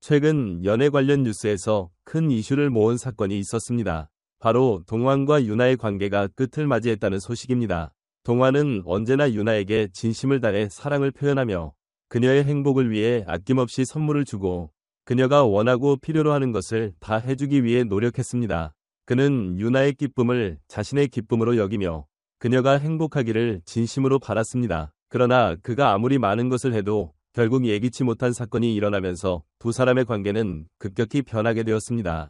최근 연애 관련 뉴스에서 큰 이슈를 모은 사건이 있었습니다. 바로 동환과 유나의 관계가 끝을 맞이했다는 소식입니다. 동환은 언제나 유나에게 진심을 다해 사랑을 표현하며 그녀의 행복을 위해 아낌없이 선물을 주고 그녀가 원하고 필요로 하는 것을 다 해주기 위해 노력했습니다. 그는 유나의 기쁨을 자신의 기쁨으로 여기며 그녀가 행복하기를 진심으로 바랐습니다. 그러나 그가 아무리 많은 것을 해도 결국 예기치 못한 사건이 일어나면서 두 사람의 관계는 급격히 변하게 되었습니다.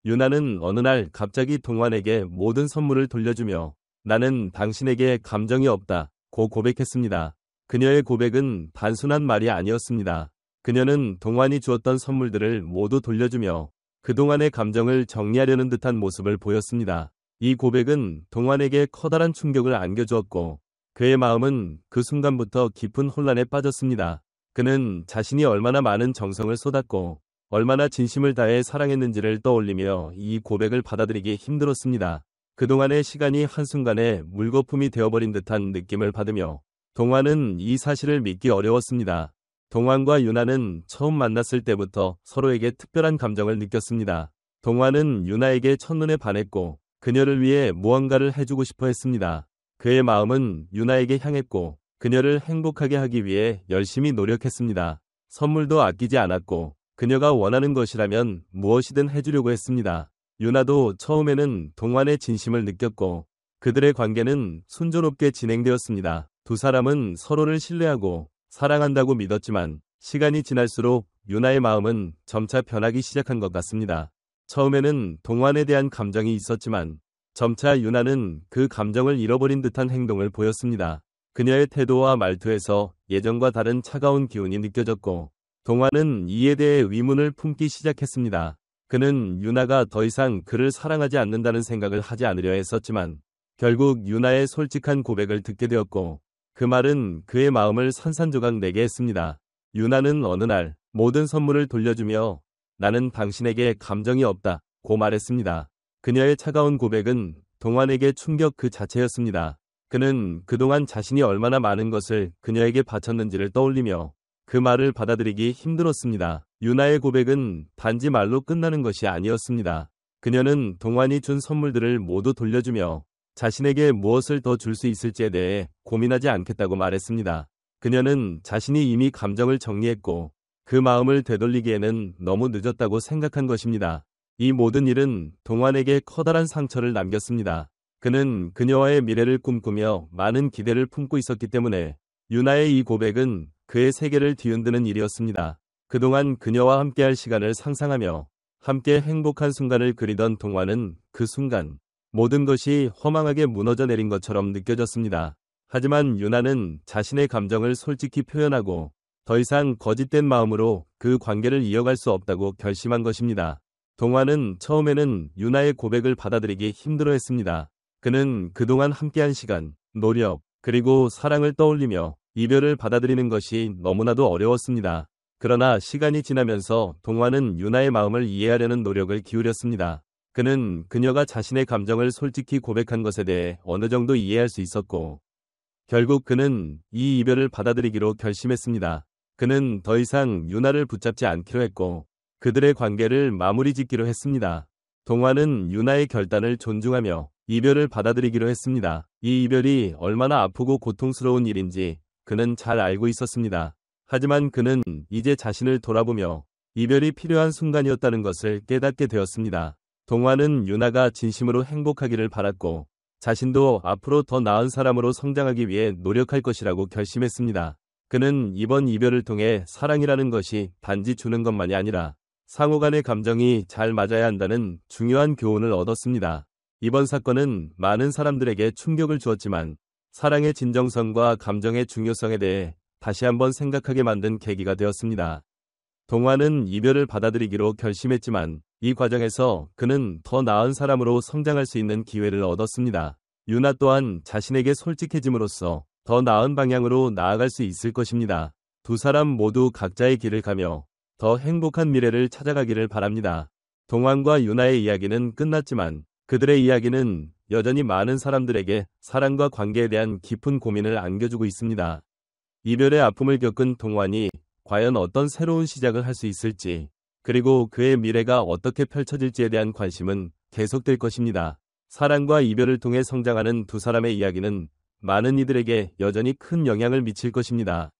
유나는 어느 날 갑자기 동환에게 모든 선물을 돌려주며 나는 당신에게 감정이 없다고 고백했습니다. 그녀의 고백은 단순한 말이 아니었습니다. 그녀는 동환이 주었던 선물들을 모두 돌려주며 그동안의 감정을 정리하려는 듯한 모습을 보였습니다. 이 고백은 동환에게 커다란 충격을 안겨주었고 그의 마음은 그 순간부터 깊은 혼란에 빠졌습니다. 그는 자신이 얼마나 많은 정성을 쏟았고 얼마나 진심을 다해 사랑했는지를 떠올리며 이 고백을 받아들이기 힘들었습니다. 그동안의 시간이 한순간에 물거품이 되어버린 듯한 느낌을 받으며 동환은 이 사실을 믿기 어려웠습니다. 동환과 유나는 처음 만났을 때부터 서로에게 특별한 감정을 느꼈습니다. 동환은 유나에게 첫눈에 반했고 그녀를 위해 무언가를 해주고 싶어 했습니다. 그의 마음은 유나에게 향했고 그녀를 행복하게 하기 위해 열심히 노력했습니다. 선물도 아끼지 않았고 그녀가 원하는 것이라면 무엇이든 해주려고 했습니다. 유나도 처음에는 동환의 진심을 느꼈고 그들의 관계는 순조롭게 진행되었습니다. 두 사람은 서로를 신뢰하고 사랑한다고 믿었지만 시간이 지날수록 유나의 마음은 점차 변하기 시작한 것 같습니다. 처음에는 동환에 대한 감정이 있었지만 점차 유나는 그 감정을 잃어버린 듯한 행동을 보였습니다. 그녀의 태도와 말투에서 예전과 다른 차가운 기운이 느껴졌고 동환은 이에 대해 의문을 품기 시작했습니다. 그는 유나가 더 이상 그를 사랑하지 않는다는 생각을 하지 않으려 했었지만 결국 유나의 솔직한 고백을 듣게 되었고 그 말은 그의 마음을 산산조각 내게 했습니다. 유나는 어느 날 모든 선물을 돌려주며 나는 당신에게 감정이 없다고 말했습니다. 그녀의 차가운 고백은 동환에게 충격 그 자체였습니다. 그는 그동안 자신이 얼마나 많은 것을 그녀에게 바쳤는지를 떠올리며 그 말을 받아들이기 힘들었습니다. 유나의 고백은 단지 말로 끝나는 것이 아니었습니다. 그녀는 동환이 준 선물들을 모두 돌려주며 자신에게 무엇을 더 줄 수 있을지에 대해 고민하지 않겠다고 말했습니다. 그녀는 자신이 이미 감정을 정리했고 그 마음을 되돌리기에는 너무 늦었다고 생각한 것입니다. 이 모든 일은 동환에게 커다란 상처를 남겼습니다. 그는 그녀와의 미래를 꿈꾸며 많은 기대를 품고 있었기 때문에 유나의 이 고백은 그의 세계를 뒤흔드는 일이었습니다. 그동안 그녀와 함께할 시간을 상상하며 함께 행복한 순간을 그리던 동환은 그 순간 모든 것이 허망하게 무너져 내린 것처럼 느껴졌습니다. 하지만 유나는 자신의 감정을 솔직히 표현하고 더 이상 거짓된 마음으로 그 관계를 이어갈 수 없다고 결심한 것입니다. 동환은 처음에는 유나의 고백을 받아들이기 힘들어했습니다. 그는 그동안 함께한 시간, 노력, 그리고 사랑을 떠올리며 이별을 받아들이는 것이 너무나도 어려웠습니다. 그러나 시간이 지나면서 동환은 유나의 마음을 이해하려는 노력을 기울였습니다. 그는 그녀가 자신의 감정을 솔직히 고백한 것에 대해 어느 정도 이해할 수 있었고 결국 그는 이 이별을 받아들이기로 결심했습니다. 그는 더 이상 유나를 붙잡지 않기로 했고 그들의 관계를 마무리 짓기로 했습니다. 동환은 유나의 결단을 존중하며 이별을 받아들이기로 했습니다. 이 이별이 얼마나 아프고 고통스러운 일인지 그는 잘 알고 있었습니다. 하지만 그는 이제 자신을 돌아보며 이별이 필요한 순간이었다는 것을 깨닫게 되었습니다. 동환은 유나가 진심으로 행복하기를 바랐고 자신도 앞으로 더 나은 사람으로 성장하기 위해 노력할 것이라고 결심했습니다. 그는 이번 이별을 통해 사랑이라는 것이 단지 주는 것만이 아니라 상호 간의 감정이 잘 맞아야 한다는 중요한 교훈을 얻었습니다. 이번 사건은 많은 사람들에게 충격을 주었지만 사랑의 진정성과 감정의 중요성에 대해 다시 한번 생각하게 만든 계기가 되었습니다. 동환은 이별을 받아들이기로 결심했지만 이 과정에서 그는 더 나은 사람으로 성장할 수 있는 기회를 얻었습니다. 유나 또한 자신에게 솔직해짐으로써 더 나은 방향으로 나아갈 수 있을 것입니다. 두 사람 모두 각자의 길을 가며 더 행복한 미래를 찾아가기를 바랍니다. 동환과 유나의 이야기는 끝났지만 그들의 이야기는 여전히 많은 사람들에게 사랑과 관계에 대한 깊은 고민을 안겨주고 있습니다. 이별의 아픔을 겪은 동환이 과연 어떤 새로운 시작을 할 수 있을지 그리고 그의 미래가 어떻게 펼쳐질지에 대한 관심은 계속될 것입니다. 사랑과 이별을 통해 성장하는 두 사람의 이야기는 많은 이들에게 여전히 큰 영향을 미칠 것입니다.